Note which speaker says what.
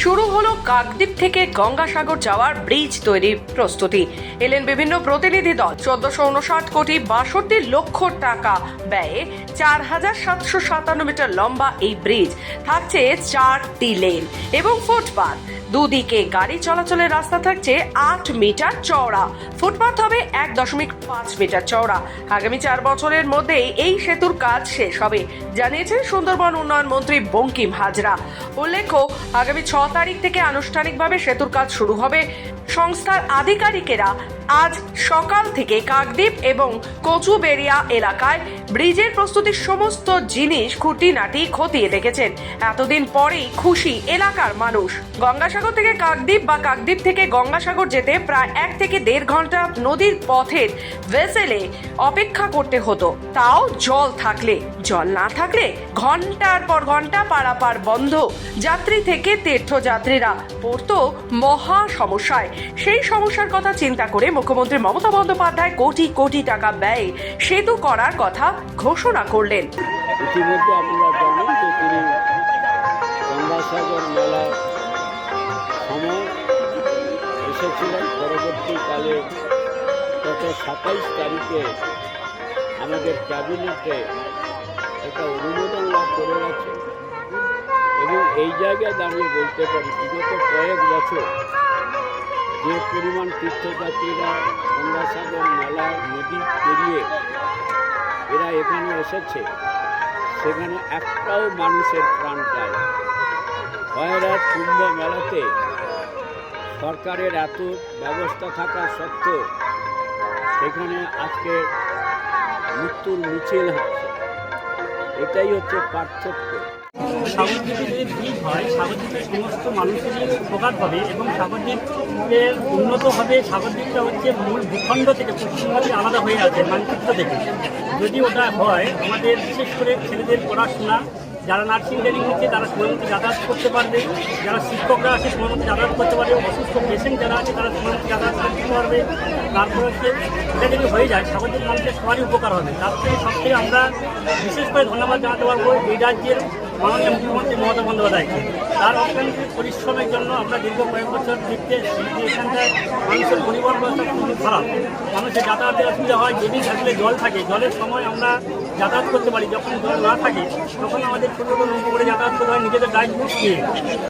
Speaker 1: শুরু হলো কাকদ্বীপ থেকে গঙ্গাসাগর যাওয়ার ব্রিজ তৈরির প্রস্তুতি। এলেন বিভিন্ন প্রতিনিধি দল। 1459 কোটি 62 লক্ষ টাকা ব্যয়ে 4757 মিটার লম্বা এই ব্রিজ থাকছে 4টি লেন এবং ফুটপাথ। দুদিকে গাড়ি চলাচলের রাস্তা থাকছে 8 মিটার চওড়া। ফুটপাথ হবে 1.5 মিটার চওড়া। আগামী 4 বছরের মধ্যেই এই সেতুর কাজ শেষ হবে, জানিয়েছেন সুন্দরবন উন্নয়ন মন্ত্রী বঙ্কিম হাজরা। উল্লেখ্য, আগামী 6 তারিখ থেকে আনুষ্ঠানিকভাবে সেতুর কাজ শুরু হবে। সংস্থার আধিকারিকেরা আজ সকাল থেকে কাকদ্বীপ এবং কচুবেড়িয়া এলাকায় ব্রিজের প্রস্তুতির সমস্ত জিনিস খুঁটিনাটি খতিয়ে দেখেছেন। এতদিন পরেই খুশি এলাকার মানুষ। গঙ্গাসাগর থেকে কাকদ্বীপ বা কাকদ্বীপ থেকে গঙ্গাসাগর যেতে প্রায় 1 থেকে 1.5 ঘন্টা নদীর পথের ভেসেলে অপেক্ষা করতে হতো, তাও জল থাকলে। জল না থাকলে ঘন্টার পর ঘন্টা পারাপার বন্ধ। যাত্রী থেকে তীর্থযাত্রীরা পড়তো মহা সমস্যায়। সেই সমস্যার কথা চিন্তা করে মুখ্যমন্ত্রী মমতা বন্দ্যোপাধ্যায় কোটি কোটি টাকা ব্যয়ে সেতু করার কথা ঘোষণা করলেন।
Speaker 2: ইতিমধ্যে আপনারা জানেন যে তিনি গঙ্গাসাগর মেলার সময় এসেছিলেন। পরবর্তীকালে গত 27 তারিখে আমাদের ক্যাবিনেটে একটা অনুমোদন লাভ করে গেছে এবং এই জায়গায় দাঁড়িয়ে বলতে পারি বিগত কয়েক বছর যে পরিমাণ তীর্থযাত্রীরা গঙ্গাসাগর মেলা নদী পেরিয়ে এরা এখানে এসেছে, সেখানে একটাও মানুষের প্রাণ যায়। খয়রাত কুম্ভ মেলাতে সরকারের এত ব্যবস্থা থাকা সত্ত্বেও সেখানে আজকে মৃত্যুর মিছিল হচ্ছে। এটাই হচ্ছে পার্থক্য।
Speaker 3: সাগরদ্বীপে যদি ব্রিজ হয়, সাগরদ্বীপের সমস্ত মানুষেরই উপকার হবে এবং সাগরদ্বীপের উন্নত হবে। সাগরদ্বীপটা হচ্ছে মূল ভূখণ্ড থেকে পশ্চিমবঙ্গে আলাদা হয়ে আছে মানচিত্র থেকে। যদি ওটা হয়, আমাদের বিশেষ করে ছেলেদের পড়াশোনা, যারা নার্সিং ট্রেনিং নিচ্ছে তারা সময় মতো যাতায়াত করতে পারবে, যারা শিক্ষকরা আছে সময় মতো যাতায়াত করতে পারবে, অসুস্থ পেশেন্ট যারা আছে তারা সময় মতো যাতায়াত করতে পারবে। তারপর হচ্ছে এটা যদি হয়ে যায় সাগরদ্বীপ মানুষের সবারই উপকার হবে। তার থেকে সবথেকে আমরা বিশেষ করে ধন্যবাদ জানাতে পারবো এই রাজ্যের মাননীয় মুখ্যমন্ত্রী মমতা বন্দ্যোপাধ্যায়কে। তার অক্লান্ত পরিশ্রমের জন্য আমরা দীর্ঘ কয়েক বছর দেখতে এখানটায় মানুষের পরিবহন ব্যবস্থা খুবই খারাপ। মানুষের যাতায়াতের অসুবিধা হয়। যদি থাকলে জল থাকে, জলের সময় আমরা যাতায়াত করতে পারি। যখন জল না থাকে তখন আমাদের ছোটো ছোটো নৌকো করে যাতায়াত করতে হয় নিজেদের ডাইভ বুট নিয়ে।